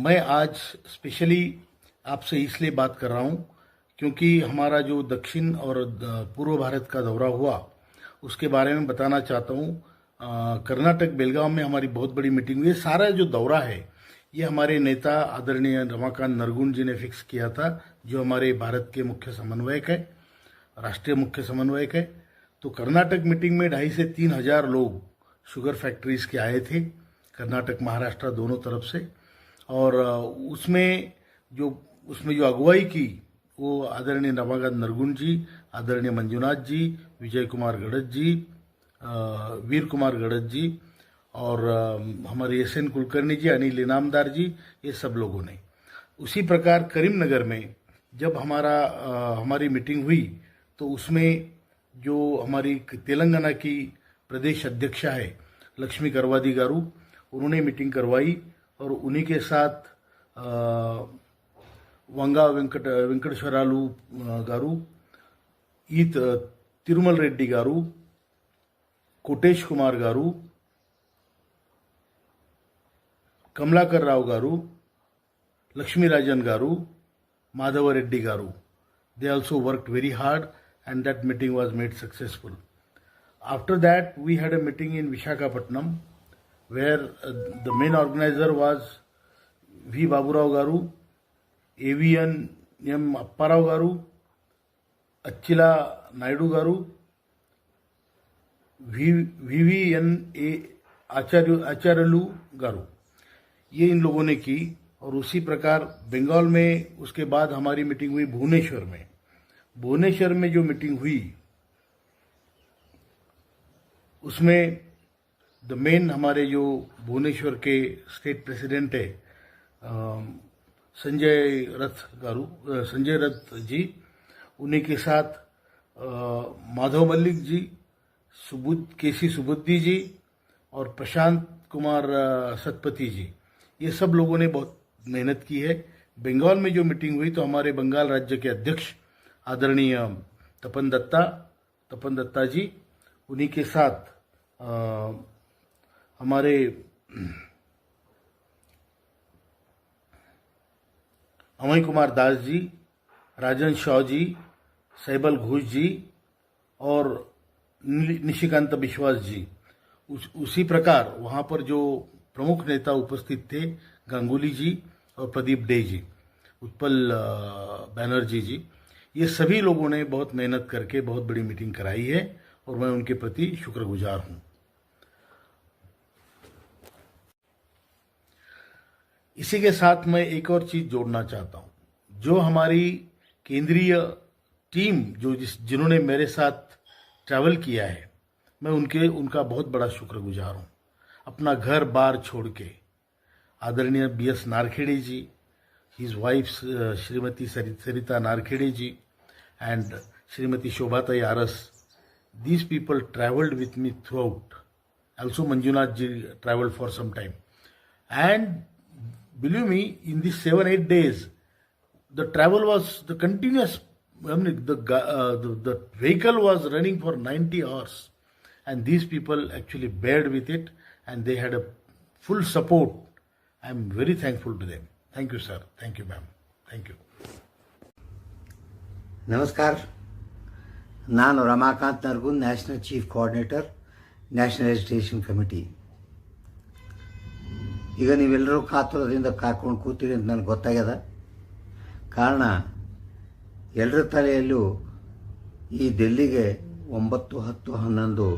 मैं आज स्पेशली आपसे इसलिए बात कर रहा हूं क्योंकि हमारा जो दक्षिण और पूर्व भारत का दौरा हुआ उसके बारे में बताना चाहता हूं। कर्नाटक बेलगांव में हमारी बहुत बड़ी मीटिंग हुई। सारा जो दौरा है ये हमारे नेता आदरणीय रमाकांत नरगुन जी ने फिक्स किया था, जो हमारे भारत के मुख्य समन्वयक है, राष्ट्रीय मुख्य समन्वयक है। तो कर्नाटक मीटिंग में 2,500 से 3,000 लोग शुगर फैक्ट्रीज के आए थे, कर्नाटक महाराष्ट्र दोनों तरफ से। और उसमें जो अगुवाई की वो आदरणीय रमाकांत नरगुन जी, आदरणीय मंजुनाथ जी, विजय कुमार गड़त जी, वीर कुमार गड़त जी और हमारे एस एन कुलकर्णी जी, अनिल इनामदार जी, ये सब लोगों ने। उसी प्रकार करीमनगर में जब हमारी मीटिंग हुई तो उसमें जो हमारी तेलंगाना की प्रदेश अध्यक्षा है लक्ष्मी करवादी गारू, उन्होंने मीटिंग करवाई और उन्हीं के साथ वंगा वेंकटेश्वरालू गारू, ई तिरुमल रेड्डी गारू, कोटेश कुमार गारू, कमलाकर राव गारू, लक्ष्मी राजन गारू, माधव रेड्डी गारू. They also worked very hard and that meeting was made successful. After that, we had a meeting in Visakhapatnam where the main organizer was V. Baburao Garu, AVN M. Apparao Garu, Achila Naidu Garu, VVN Acharyulu गारू, ये इन लोगों ने की। और उसी प्रकार बंगाल में उसके बाद हमारी मीटिंग हुई भुवनेश्वर में। भुवनेश्वर में जो मीटिंग हुई उसमें द मेन हमारे जो भुवनेश्वर के स्टेट प्रेसिडेंट है संजय रथ जी, उन्हीं के साथ माधव मल्लिक जी, केसी सुबुद्धि जी और प्रशांत कुमार सतपति जी, ये सब लोगों ने बहुत मेहनत की है। बंगाल में जो मीटिंग हुई तो हमारे बंगाल राज्य के अध्यक्ष आदरणीय तपन दत्ता जी, उन्हीं के साथ हमारे अमय कुमार दास जी, राजन शाह जी, सैबल घोष जी और निशिकांत विश्वास जी। उसी प्रकार वहां पर जो प्रमुख नेता उपस्थित थे, गांगुली जी और प्रदीप डे जी, उत्पल बैनर्जी जी, ये सभी लोगों ने बहुत मेहनत करके बहुत बड़ी मीटिंग कराई है और मैं उनके प्रति शुक्रगुजार हूं। इसी के साथ मैं एक और चीज जोड़ना चाहता हूं। जो हमारी केंद्रीय टीम जिन्होंने मेरे साथ ट्रैवल किया है, मैं उनका बहुत बड़ा शुक्रगुजार हूं। अपना घर बार छोड़ के आदरणीय BS Narkhede ji, his wife Shrimati Sarita Narkhede ji and Srimati Shobhatai Aras, these people traveled with me throughout. Also Manjunath ji traveled for some time. And believe me, in these 7-8 days, the travel was the continuous, the vehicle was running for 90 hours. And these people actually bared with it and they had a full support. I am very thankful to them. Thank you, sir. Thank you, ma'am. Thank you. ನಮಸ್ಕಾರ. ನಾನು Ramakant Nargun, national chief coordinator, national education committee. ಈಗ ನೀವೆಲ್ಲರೂ ಕಾತುರದಿಂದ ಕಾಯ್ಕೊಂಡು ಕೂತೀರಿ ಅಂತ ನನಗೆ ಗೊತ್ತಾಗ್ಯದ. ಕಾರಣ ಎಲ್ಲರ ತಲೆಯಲ್ಲೂ ಈ ಡೆಲ್ಲಿಗೆ 9, 10, 11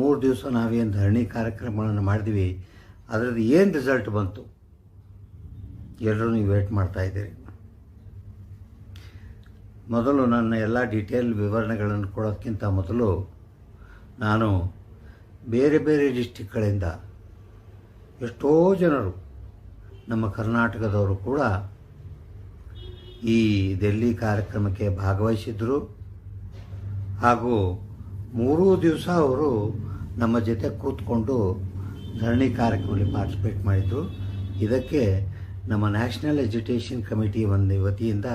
3 ದಿವಸ ನಾವೇನು ಧರಣಿ ಕಾರ್ಯಕ್ರಮಗಳನ್ನು ಮಾಡಿದ್ವಿ, ಅದರದ್ದು ಏನು ರಿಸಲ್ಟ್ ಬಂತು ಎಲ್ಲರೂ ನೀವು ವೇಟ್ ಮಾಡ್ತಾ ಇದ್ದೀರಿ. ಮೊದಲು ನನ್ನ ಎಲ್ಲ ಡೀಟೇಲ್ ವಿವರಣೆಗಳನ್ನು ಕೊಡೋಕ್ಕಿಂತ ಮೊದಲು ನಾನು ಬೇರೆ ಬೇರೆ ಡಿಸ್ಟಿಕ್ಗಳಿಂದ ಎಷ್ಟೋ ಜನರು ನಮ್ಮ ಕರ್ನಾಟಕದವರು ಕೂಡ ಈ ಡೆಲ್ಲಿ ಕಾರ್ಯಕ್ರಮಕ್ಕೆ ಭಾಗವಹಿಸಿದ್ರು ಹಾಗೂ 3 ದಿವಸ ಅವರು ನಮ್ಮ ಜೊತೆ ಕೂತ್ಕೊಂಡು ಧರಣಿ ಕಾರ್ಯಕ್ರಮದಲ್ಲಿ ಪಾರ್ಟಿಸಿಪೇಟ್ ಮಾಡಿದರು. ಇದಕ್ಕೆ ನಮ್ಮ ನ್ಯಾಷನಲ್ ಎಜುಕೇಷನ್ ಕಮಿಟಿ ವತಿಯಿಂದ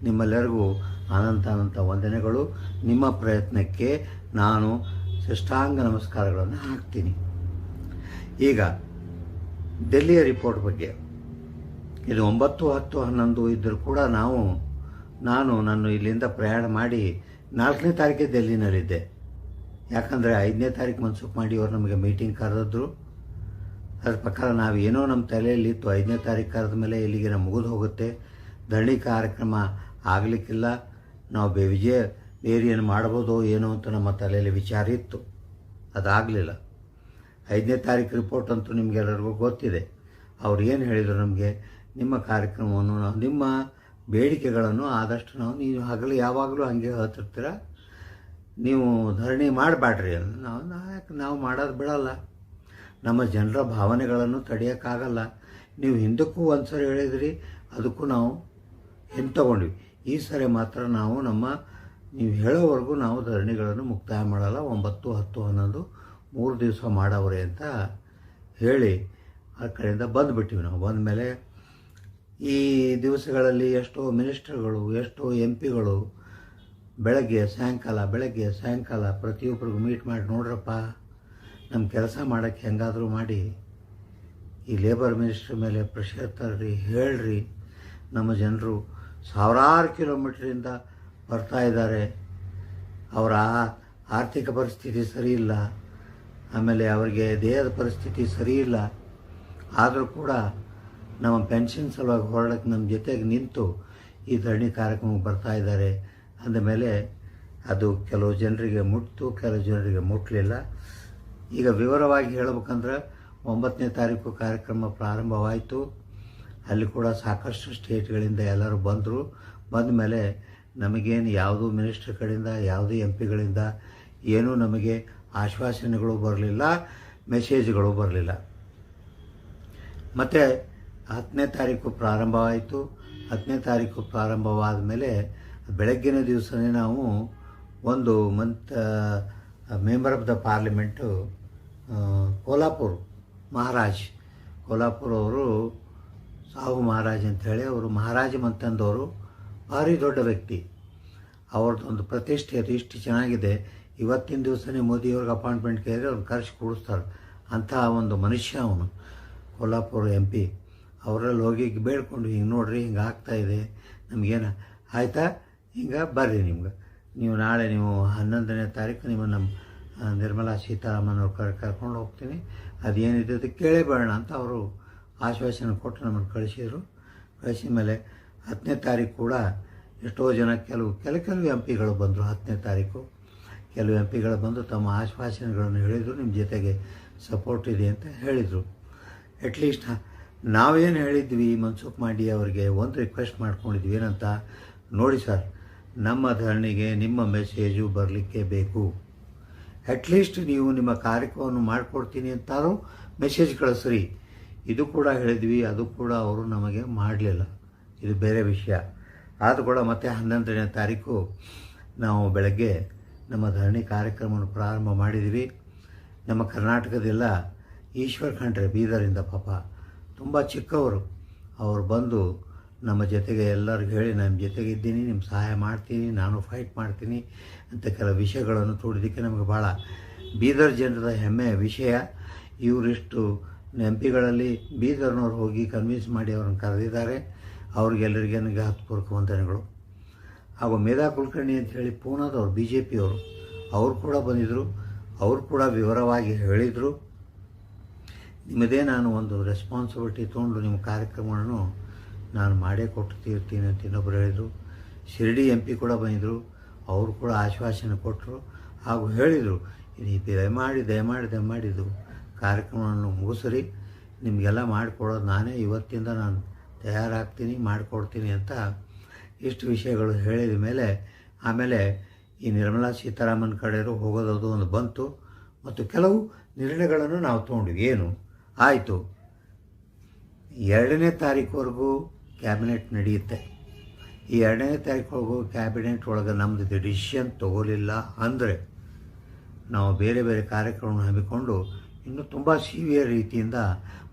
ನಿಮ್ಮೆಲ್ಲರಿಗೂ ಅನಂತ ವಂದನೆಗಳು. ನಿಮ್ಮ ಪ್ರಯತ್ನಕ್ಕೆ ನಾನು ಸಾಷ್ಟಾಂಗ ನಮಸ್ಕಾರಗಳನ್ನು ಹಾಕ್ತೀನಿ. ಈಗ ಡೆಲ್ಲಿಯ ರಿಪೋರ್ಟ್ ಬಗ್ಗೆ ಇದು 9, 10, 11 ಇದ್ದರೂ ಕೂಡ ನಾನು ಇಲ್ಲಿಂದ ಪ್ರಯಾಣ ಮಾಡಿ 4ನೇ ತಾರೀಕೆ ಡೆಲ್ಲಿನಲ್ಲಿದ್ದೆ. ಯಾಕಂದರೆ 5ನೇ ತಾರೀಕು ಮನ್ಸುಖ್ ಮಾಡಿ ಅವರು ನಮಗೆ ಮೀಟಿಂಗ್ ಕರೆದಿದ್ರು. ಅದ್ರ ಪ್ರಕಾರ ನಾವೇನೋ ನಮ್ಮ ತಲೆಯಲ್ಲಿತ್ತು 5ನೇ ತಾರೀಕು ಕರೆದ ಮೇಲೆ ಇಲ್ಲಿಗೆ ಮುಗಿದು ಹೋಗುತ್ತೆ, ಧರಣಿ ಕಾರ್ಯಕ್ರಮ ಆಗಲಿಕ್ಕಿಲ್ಲ, ನಾವು ಬೇರೆ ಏನು ಮಾಡ್ಬೋದೋ ಏನೋ ಅಂತ ನಮ್ಮ ತಲೆಯಲ್ಲಿ ವಿಚಾರ ಇತ್ತು. ಅದಾಗಲಿಲ್ಲ. 5ನೇ ತಾರೀಕು ರಿಪೋರ್ಟ್ ಅಂತೂ ನಿಮಗೆಲ್ಲರಿಗೂ ಗೊತ್ತಿದೆ. ಅವ್ರು ಏನು ಹೇಳಿದರು ನಮಗೆ, ನಿಮ್ಮ ಕಾರ್ಯಕ್ರಮವನ್ನು ನಿಮ್ಮ ಬೇಡಿಕೆಗಳನ್ನು ಆದಷ್ಟು ನೀವು ಹಗಲು ಯಾವಾಗಲೂ ಹಾಗೆ ಹೇಳ್ತಿರ್ತೀರ, ನೀವು ಧರಣಿ ಮಾಡಬೇಡ್ರಿ. ನಾವು ಮಾಡೋದು ಬಿಡಲ್ಲ, ನಮ್ಮ ಜನರ ಭಾವನೆಗಳನ್ನು ತಡೆಯೋಕ್ಕಾಗಲ್ಲ. ನೀವು ಹಿಂದಕ್ಕೂ ಒಂದು ಸರಿ ಹೇಳಿದ್ರಿ, ಅದಕ್ಕೂ ನಾವು ಹಿಂತಗೊಂಡ್ವಿ. ಈ ಸರಿ ಮಾತ್ರ ನೀವು ಹೇಳೋವರೆಗೂ ನಾವು ಧರಣಿಗಳನ್ನು ಮುಕ್ತಾಯ ಮಾಡಲ್ಲ, 9, 10, 11 3 ದಿವಸ ಮಾಡವ್ರೆ ಅಂತ ಹೇಳಿ ಆ ಕಡೆಯಿಂದ ಬಂದುಬಿಟ್ಟಿವಿ. ನಾವು ಬಂದ ಮೇಲೆ ಈ ದಿವಸಗಳಲ್ಲಿ ಎಷ್ಟೋ ಮಿನಿಸ್ಟರ್ಗಳು, ಎಷ್ಟೋ MP ಗಳು ಬೆಳಗ್ಗೆ ಸಾಯಂಕಾಲ ಪ್ರತಿಯೊಬ್ಬರಿಗೂ ಮೀಟ್ ಮಾಡಿ, ನೋಡ್ರಪ್ಪ ನಮ್ಮ ಕೆಲಸ ಮಾಡೋಕ್ಕೆ ಹೆಂಗಾದರೂ ಮಾಡಿ ಈ ಲೇಬರ್ ಮಿನಿಸ್ಟ್ರ್ ಮೇಲೆ ಪ್ರೆಷರ್ ತರ್ರಿ, ಹೇಳ್ರಿ, ನಮ್ಮ ಜನರು ಸಾವಿರಾರು ಕಿಲೋಮೀಟ್ರಿಂದ ಬರ್ತಾ ಇದ್ದಾರೆ, ಅವರ ಆರ್ಥಿಕ ಪರಿಸ್ಥಿತಿ ಸರಿ ಇಲ್ಲ, ಆಮೇಲೆ ಅವರಿಗೆ ದೇಹದ ಪರಿಸ್ಥಿತಿ ಸರಿ ಇಲ್ಲ, ಆದರೂ ಕೂಡ ನಮ್ಮ ಪೆನ್ಷನ್ ಸಲುವಾಗಿ ಹೊರಡಕ್ಕೆ ನಮ್ಮ ಜೊತೆಗೆ ನಿಂತು ಈ ಧರಣಿ ಕಾರ್ಯಕ್ರಮಕ್ಕೆ ಬರ್ತಾ ಇದ್ದಾರೆ ಅಂದಮೇಲೆ ಅದು ಕೆಲವು ಜನರಿಗೆ ಮುಟ್ತು, ಕೆಲವು ಜನರಿಗೆ ಮುಟ್ಟಲಿಲ್ಲ. ಈಗ ವಿವರವಾಗಿ ಹೇಳಬೇಕಂದ್ರೆ 9ನೇ ತಾರೀಕು ಕಾರ್ಯಕ್ರಮ ಪ್ರಾರಂಭವಾಯಿತು. ಅಲ್ಲಿ ಕೂಡ ಸಾಕಷ್ಟು ಸ್ಟೇಟ್ಗಳಿಂದ ಎಲ್ಲರೂ ಬಂದರು. ಬಂದ ಮೇಲೆ ನಮಗೇನು ಯಾವುದೂ ಮಿನಿಸ್ಟರ್ ಕಡೆಯಿಂದ, ಯಾವುದೇ MP ಗಳಿಂದ ಏನೂ ನಮಗೆ ಆಶ್ವಾಸನೆಗಳು ಬರಲಿಲ್ಲ, ಮೆಸೇಜ್ಗಳು ಬರಲಿಲ್ಲ. ಮತ್ತು 10ನೇ ತಾರೀಕು ಪ್ರಾರಂಭವಾಯಿತು. 10ನೇ ತಾರೀಕು ಪ್ರಾರಂಭವಾದ ಮೇಲೆ ಬೆಳಗ್ಗಿನ ದಿವಸನೇ ನಾವು ಒಂದು ಮೆಂಬರ್ ಆಫ್ ದ ಪಾರ್ಲಿಮೆಂಟು ಕೋಲ್ಹಾಪುರ್ ಅವರು ಸಾಹು ಮಹಾರಾಜ್ ಅಂಥೇಳಿ, ಅವರು ಮಹಾರಾಜ ಮಂತಂದವರು, ಭಾರಿ ದೊಡ್ಡ ವ್ಯಕ್ತಿ. ಅವ್ರದ್ದೊಂದು ಪ್ರತಿಷ್ಠೆ ಅದು ಇಷ್ಟು ಚೆನ್ನಾಗಿದೆ. ಇವತ್ತಿನ ದಿವಸನೇ ಮೋದಿಯವ್ರಿಗೆ ಅಪಾಯಿಂಟ್ಮೆಂಟ್ ಕೇಳಿದ್ರೆ ಅವ್ರು ಕರೆಸಿ ಕೂಡಿಸ್ತಾರೆ. ಅಂತಹ ಒಂದು ಮನುಷ್ಯ ಅವನು, ಕೋಲ್ಹಾಪುರ MP. ಅವರಲ್ಲಿ ಹೋಗಿ ಬೇಡ್ಕೊಂಡು, ಹಿಂಗೆ ನೋಡ್ರಿ, ಹಿಂಗೆ ಆಗ್ತಾಯಿದೆ, ನಮಗೇನು ಆಯಿತಾ, ಹಿಂಗೆ ಬರ್ರಿ, ನೀವು ನಾಳೆ 11ನೇ ತಾರೀಕು ನಮ್ಮ ನಿರ್ಮಲಾ ಸೀತಾರಾಮನ್ ಅವ್ರು ಕರ್ಕೊಂಡು ಹೋಗ್ತೀನಿ, ಅದೇನಿದೆ ಅದು ಕೇಳೇಬೇಡ ಅಂತ ಅವರು ಆಶ್ವಾಸನೆ ಕೊಟ್ಟು ನಮ್ಮನ್ನು ಕಳಿಸಿದರು. ಕಳಿಸಿದ ಮೇಲೆ 10ನೇ ತಾರೀಕು ಕೂಡ ಎಷ್ಟೋ ಜನ ಕೆಲವು MP ಗಳು ಬಂದರು. 10ನೇ ತಾರೀಕು ಕೆಲವು MP ಗಳು ಬಂದು ತಮ್ಮ ಆಶ್ವಾಸನೆಗಳನ್ನು ಹೇಳಿದರು, ನಿಮ್ಮ ಜೊತೆಗೆ ಸಪೋರ್ಟ್ ಇದೆ ಅಂತ ಹೇಳಿದರು. ಅಟ್ಲೀಸ್ಟ್ ನಾವೇನು ಹೇಳಿದ್ವಿ, ಮನ್ಸುಖ್ ಮಾಡಿ ಅವರಿಗೆ ಒಂದು ರಿಕ್ವೆಸ್ಟ್ ಮಾಡ್ಕೊಂಡಿದ್ವಿ, ಏನಂತ, ನೋಡಿ ಸರ್, ನಮ್ಮ ಧರಣಿಗೆ ನಿಮ್ಮ ಮೆಸೇಜು ಬರಲಿಕ್ಕೆ ಬೇಕು, ಅಟ್ಲೀಸ್ಟ್ ನೀವು ನಿಮ್ಮ ಕಾರ್ಯಕ್ರಮವನ್ನು ಮಾಡಿಕೊಡ್ತೀನಿ ಅಂತಾರೋ ಮೆಸೇಜ್ ಕಳಿಸ್ರಿ. ಇದು ಕೂಡ ಹೇಳಿದ್ವಿ, ಅದು ಕೂಡ ಅವರು ನಮಗೆ ಮಾಡಲಿಲ್ಲ, ಇದು ಬೇರೆ ವಿಷಯ. ಆದರೂ ಕೂಡ ಮತ್ತೆ 11ನೇ ತಾರೀಕು ನಾವು ಬೆಳಗ್ಗೆ ನಮ್ಮ ಧರಣಿ ಕಾರ್ಯಕ್ರಮವನ್ನು ಪ್ರಾರಂಭ ಮಾಡಿದ್ವಿ. ನಮ್ಮ ಕರ್ನಾಟಕದೆಲ್ಲ ಈಶ್ವರ್ ಖಂಡ್ರೆ ಬೀದರಿಂದ, ಪಾಪ ತುಂಬ ಚಿಕ್ಕವರು, ಅವರು ಬಂದು ನಮ್ಮ ಜೊತೆಗೆ ಎಲ್ಲರಿಗೂ ಹೇಳಿ, ನಮ್ಮ ಜೊತೆಗೆ ಇದ್ದೀನಿ, ನಿಮ್ಮ ಸಹಾಯ ಮಾಡ್ತೀನಿ, ನಾನು ಫೈಟ್ ಮಾಡ್ತೀನಿ ಅಂತ ಕೆಲವು ವಿಷಯಗಳನ್ನು ತೋಡಿದ್ದಕ್ಕೆ ನಮಗೆ ಭಾಳ ಬೀದರ್ ಜನರದ ಹೆಮ್ಮೆಯ ವಿಷಯ. ಇವರಿಷ್ಟು MP ಗಳಲ್ಲಿ ಬೀದರ್ನವ್ರು ಹೋಗಿ ಕನ್ವಿನ್ಸ್ ಮಾಡಿ ಅವ್ರನ್ನ ಕರೆದಿದ್ದಾರೆ. ಅವ್ರಿಗೆಲ್ಲರಿಗೆ ನನಗೆ ಹೃತ್ಪೂರ್ವಕ ವಂದನೆಗಳು. ಹಾಗೂ ಮೇಧಾ ಕುಲಕರ್ಣಿ ಅಂಥೇಳಿ ಪೂನಾದವ್ರು, BJP ಅವರು, ಅವರು ಕೂಡ ಬಂದಿದ್ದರು. ಅವರು ಕೂಡ ವಿವರವಾಗಿ ಹೇಳಿದರು, ನಿಮ್ಮದೇ ನಾನು ಒಂದು ರೆಸ್ಪಾನ್ಸಿಬಿಲಿಟಿ ತೊಗೊಂಡು ನಿಮ್ಮ ಕಾರ್ಯಕ್ರಮವನ್ನು ನಾನು ಮಾಡೇ ಕೊಟ್ಟು ತೀರ್ತೀನಿ ಅಂತ ಇನ್ನೊಬ್ಬರು ಹೇಳಿದರು. ಶಿರ್ಡಿ MP ಕೂಡ ಬಂದಿದ್ದರು, ಅವರು ಕೂಡ ಆಶ್ವಾಸನೆ ಕೊಟ್ಟರು ಹಾಗೂ ಹೇಳಿದರು, ದಯಮಾಡಿ ಇದು ಕಾರ್ಯಕ್ರಮವನ್ನು ಮುಗಿಸ್ರಿ, ನಿಮಗೆಲ್ಲ ಮಾಡಿಕೊಡೋದು ನಾನೇ, ಇವತ್ತಿಂದ ನಾನು ತಯಾರಾಗ್ತೀನಿ, ಮಾಡಿಕೊಡ್ತೀನಿ ಅಂತ ಇಷ್ಟು ವಿಷಯಗಳು ಹೇಳಿದ ಮೇಲೆ ಆಮೇಲೆ ಈ ನಿರ್ಮಲಾ ಸೀತಾರಾಮನ್ ಕಡೆಯವರು ಹೋಗೋದು ಒಂದು ಬಂತು ಮತ್ತು ಕೆಲವು ನಿರ್ಣಯಗಳನ್ನು ನಾವು ತೊಗೊಂಡ್ವಿ. ಏನು ಆಯಿತು, 2ನೇ ತಾರೀಕುವರೆಗೂ ಕ್ಯಾಬಿನೆಟ್ ನಡೆಯುತ್ತೆ. ಈ 2ನೇ ತಾರೀಕುವರೆಗೂ ಕ್ಯಾಬಿನೆಟ್ ಒಳಗೆ ನಮ್ಮದು ಡಿಸಿಷನ್ ತೊಗೋಲಿಲ್ಲ ಅಂದರೆ ನಾವು ಬೇರೆ ಬೇರೆ ಕಾರ್ಯಕ್ರಮವನ್ನು ಹಮ್ಮಿಕೊಂಡು ಇನ್ನೂ ತುಂಬ ಸಿವಿಯರ್ ರೀತಿಯಿಂದ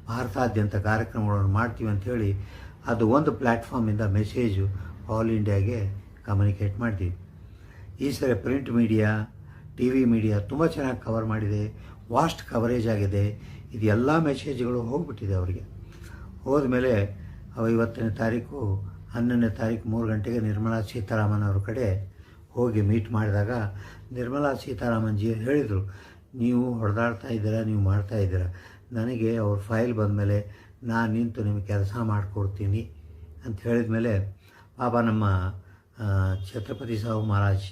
ಭಾರತಾದ್ಯಂತ ಕಾರ್ಯಕ್ರಮಗಳನ್ನು ಮಾಡ್ತೀವಿ ಅಂಥೇಳಿ ಅದು ಒಂದು ಪ್ಲ್ಯಾಟ್ಫಾರ್ಮಿಂದ ಮೆಸೇಜು ಆಲ್ ಇಂಡಿಯಾಗೆ ಕಮ್ಯುನಿಕೇಟ್ ಮಾಡ್ತೀವಿ. ಈ ಸರಿ ಪ್ರಿಂಟ್ ಮೀಡಿಯಾ, TV ಮೀಡಿಯಾ ತುಂಬ ಚೆನ್ನಾಗಿ ಕವರ್ ಮಾಡಿದೆ, ವಾಸ್ಟ್ ಕವರೇಜ್ ಆಗಿದೆ. ಇದು ಎಲ್ಲ ಮೆಸೇಜ್ಗಳು ಹೋಗಿಬಿಟ್ಟಿದೆ ಅವರಿಗೆ. ಹೋದ್ಮೇಲೆ ಇವತ್ತನೇ ತಾರೀಕು 11ನೇ ತಾರೀಕು 3 ಗಂಟೆಗೆ ನಿರ್ಮಲಾ ಸೀತಾರಾಮನ್ ಅವ್ರ ಕಡೆ ಹೋಗಿ ಮೀಟ್ ಮಾಡಿದಾಗ ನಿರ್ಮಲಾ ಸೀತಾರಾಮನ್ ಜಿ ಹೇಳಿದರು, ನೀವು ಹೊಡೆದಾಡ್ತಾ ಇದ್ದೀರಾ, ನೀವು ಮಾಡ್ತಾ ಇದ್ದೀರಾ, ನನಗೆ ಅವ್ರ ಫೈಲ್ ಬಂದಮೇಲೆ ನಾನು ನಿಂತು ನಿಮಗೆ ಕೆಲಸ ಮಾಡಿಕೊಡ್ತೀನಿ ಅಂತ ಹೇಳಿದ ಮೇಲೆ ಪಾಪ ನಮ್ಮ ಛತ್ರಪತಿ ಸಾಹು ಮಹಾರಾಜ್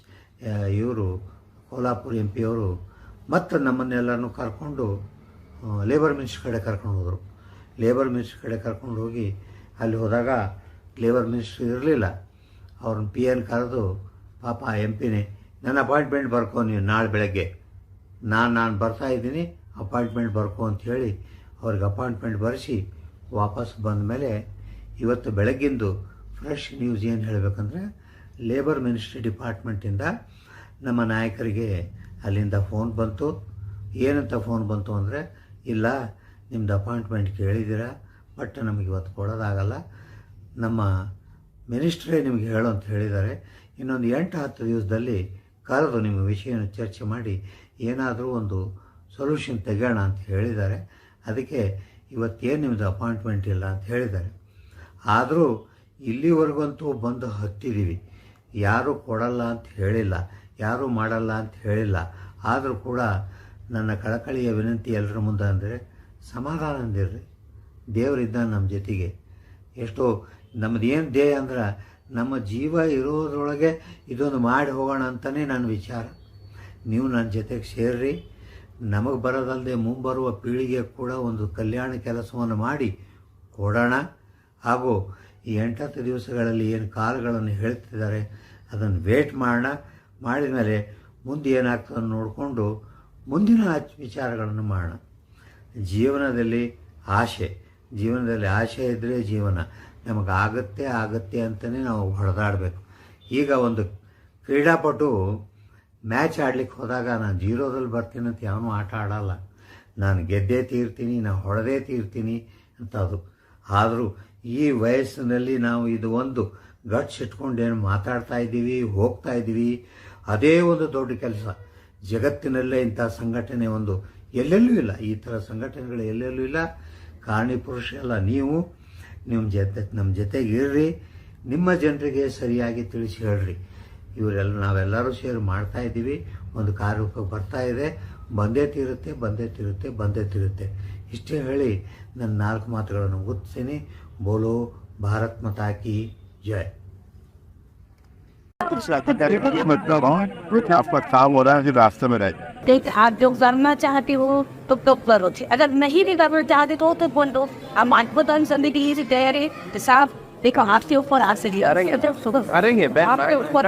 ಇವರು ಕೋಲ್ಹಾಪುರ MP ಅವರು ಮತ್ತು ನಮ್ಮನ್ನೆಲ್ಲರನ್ನೂ ಕರ್ಕೊಂಡು ಲೇಬರ್ ಮಿನಿಸ್ಟ್ರ್ ಕಡೆ ಕರ್ಕೊಂಡು ಹೋದರು. ಲೇಬರ್ ಮಿನಿಸ್ಟ್ರ್ ಕಡೆ ಕರ್ಕೊಂಡು ಹೋಗಿ ಅಲ್ಲಿ ಹೋದಾಗ ಲೇಬರ್ ಮಿನಿಸ್ಟ್ರ್ ಇರಲಿಲ್ಲ. ಅವ್ರನ್ನ PN ಕರೆದು, ಪಾಪ MP ನನ್ನ ಅಪಾಯಿಂಟ್ಮೆಂಟ್ ಬರ್ಕೊ, ನೀವು ನಾಳೆ ಬೆಳಗ್ಗೆ ನಾನು ಬರ್ತಾಯಿದ್ದೀನಿ, ಅಪಾಯಿಂಟ್ಮೆಂಟ್ ಬರ್ಕೊ ಅಂಥೇಳಿ ಅವ್ರಿಗೆ ಅಪಾಯಿಂಟ್ಮೆಂಟ್ ಬರೆಸಿ ವಾಪಸ್ ಬಂದ ಮೇಲೆ ಇವತ್ತು ಬೆಳಗ್ಗಿಂದು ಫ್ರೆಶ್ ನ್ಯೂಸ್ ಏನು ಹೇಳಬೇಕಂದ್ರೆ, ಲೇಬರ್ ಮಿನಿಸ್ಟ್ರಿ ಡಿಪಾರ್ಟ್ಮೆಂಟಿಂದ ನಮ್ಮ ನಾಯಕರಿಗೆ ಅಲ್ಲಿಂದ ಫೋನ್ ಬಂತು. ಏನಂತ ಫೋನ್ ಬಂತು ಅಂದರೆ, ಇಲ್ಲ ನಿಮ್ಮದು ಅಪಾಯಿಂಟ್ಮೆಂಟ್ ಕೇಳಿದ್ದೀರಾ, ಬಟ್ ನಮಗೆ ಇವತ್ತು ಕೊಡೋದಾಗಲ್ಲ, ನಮ್ಮ ಮಿನಿಸ್ಟ್ರೇ ನಿಮಗೆ ಹೇಳು ಅಂತ ಹೇಳಿದ್ದಾರೆ, ಇನ್ನೊಂದು 8-10 ದಿವಸದಲ್ಲಿ ಕರೆದು ನಿಮ್ಮ ವಿಷಯನ ಚರ್ಚೆ ಮಾಡಿ ಏನಾದರೂ ಒಂದು ಸೊಲ್ಯೂಷನ್ ತೆಗೋಣ ಅಂತ ಹೇಳಿದ್ದಾರೆ. ಅದಕ್ಕೆ ಇವತ್ತೇನು ನಿಮ್ಮದು ಅಪಾಯಿಂಟ್ಮೆಂಟ್ ಇಲ್ಲ ಅಂತ ಹೇಳಿದ್ದಾರೆ. ಆದರೂ ಇಲ್ಲಿವರೆಗಂತೂ ಬಂದು ಹತ್ತಿದ್ದೀವಿ, ಯಾರೂ ಕೊಡಲ್ಲ ಅಂತ ಹೇಳಿಲ್ಲ, ಯಾರೂ ಮಾಡಲ್ಲ ಅಂತ ಹೇಳಿಲ್ಲ. ಆದರೂ ಕೂಡ ನನ್ನ ಕಳಕಳಿಯ ವಿನಂತಿ ಎಲ್ಲರ ಮುಂದೆ ಅಂದರೆ, ಸಮಾಧಾನದಿಂದಿರ್ರಿ, ದೇವರಿದ್ದಾನೆ ನಮ್ಮ ಜೊತೆಗೆ. ಎಷ್ಟೋ ನಮ್ಮದು ಏನು ಧ್ಯೇಯ ಅಂದ್ರೆ, ನಮ್ಮ ಜೀವ ಇರೋದ್ರೊಳಗೆ ಇದೊಂದು ಮಾಡಿ ಹೋಗೋಣ ಅಂತಲೇ ನನ್ನ ವಿಚಾರ. ನೀವು ನನ್ನ ಜೊತೆಗೆ ಸೇರ್ರಿ, ನಮಗೆ ಬರೋದಲ್ಲದೆ ಮುಂಬರುವ ಪೀಳಿಗೆ ಕೂಡ ಒಂದು ಕಲ್ಯಾಣ ಕೆಲಸವನ್ನು ಮಾಡಿ ಕೊಡೋಣ. ಹಾಗೂ ಈ 8-10 ದಿವಸಗಳಲ್ಲಿ ಏನು ಕಾಲಗಳನ್ನು ಹೇಳ್ತಿದ್ದಾರೆ ಅದನ್ನು ವೇಟ್ ಮಾಡೋಣ. ಮಾಡಿದ ಮೇಲೆ ಮುಂದೆ ಏನಾಗ್ತದೆ ನೋಡಿಕೊಂಡು ಮುಂದಿನ ವಿಚಾರಗಳನ್ನು ಮಾಡೋಣ. ಜೀವನದಲ್ಲಿ ಆಸೆ ಇದ್ದರೆ ಜೀವನ ನಮಗೆ ಆಗುತ್ತೆ ಅಂತಲೇ ನಾವು ಹೊಡೆದಾಡಬೇಕು. ಈಗ ಒಂದು ಕ್ರೀಡಾಪಟು ಮ್ಯಾಚ್ ಆಡ್ಲಿಕ್ಕೆ ಹೋದಾಗ ನಾನು 0ದಲ್ಲಿ ಬರ್ತೀನಿ ಅಂತ ಯಾವನೂ ಆಟ ಆಡಲ್ಲ, ನಾನು ಗೆದ್ದೇ ತೀರ್ತೀನಿ, ನಾನು ಹೊಡೆದೇ ತೀರ್ತೀನಿ ಅಂತ ಅದು. ಆದರೂ ಈ ವಯಸ್ಸಿನಲ್ಲಿ ನಾವು ಇದು ಒಂದು ಗಟ್ಸ್ ಇಟ್ಕೊಂಡೇನು ಮಾತಾಡ್ತಾ ಇದ್ದೀವಿ, ಹೋಗ್ತಾ ಇದ್ದೀವಿ, ಅದೇ ಒಂದು ದೊಡ್ಡ ಕೆಲಸ. ಜಗತ್ತಿನಲ್ಲೇ ಇಂಥ ಸಂಘಟನೆ ಒಂದು ಎಲ್ಲೆಲ್ಲೂ ಇಲ್ಲ, ಈ ಥರ ಸಂಘಟನೆಗಳು ಎಲ್ಲೆಲ್ಲೂ ಇಲ್ಲ. ಕಾರಣೀಪುರುಷ ಎಲ್ಲ ನೀವು ನಮ್ಮ ಜೊತೆಗೆ ಇರ್ರಿ, ನಿಮ್ಮ ಜನರಿಗೆ ಸರಿಯಾಗಿ ತಿಳಿಸಿ ಹೇಳ್ರಿ. ನಾವೆಲ್ಲರೂ ಸೇರಿ ಮಾಡ್ತಾ ಇದ್ದೀವಿ, ಒಂದು ಕಾರ್ಯರೂಪಕ್ಕೆ ಬರ್ತಾ ಇದೆ, ಬಂದೇ ತೀರುತ್ತೆ. ಇಷ್ಟೇ ಹೇಳಿ ನನ್ನ 4 ಮಾತುಗಳನ್ನು ಮುಗಿಸ್ತೀನಿ. ಬೋಲೋ ಭಾರತ್ ಮಾತಾ ಕಿ ಜೈ. मतलब आपका काम हो रहा है रास्ते में रहे। देख, आप जो करना चाहते हो तो करो, अगर नहीं भी करना चाहते तो बोलो। हम मतदान समिति से तैयार है, साहब देखो आपके ऊपर आज से अरेंगे आपके ऊपर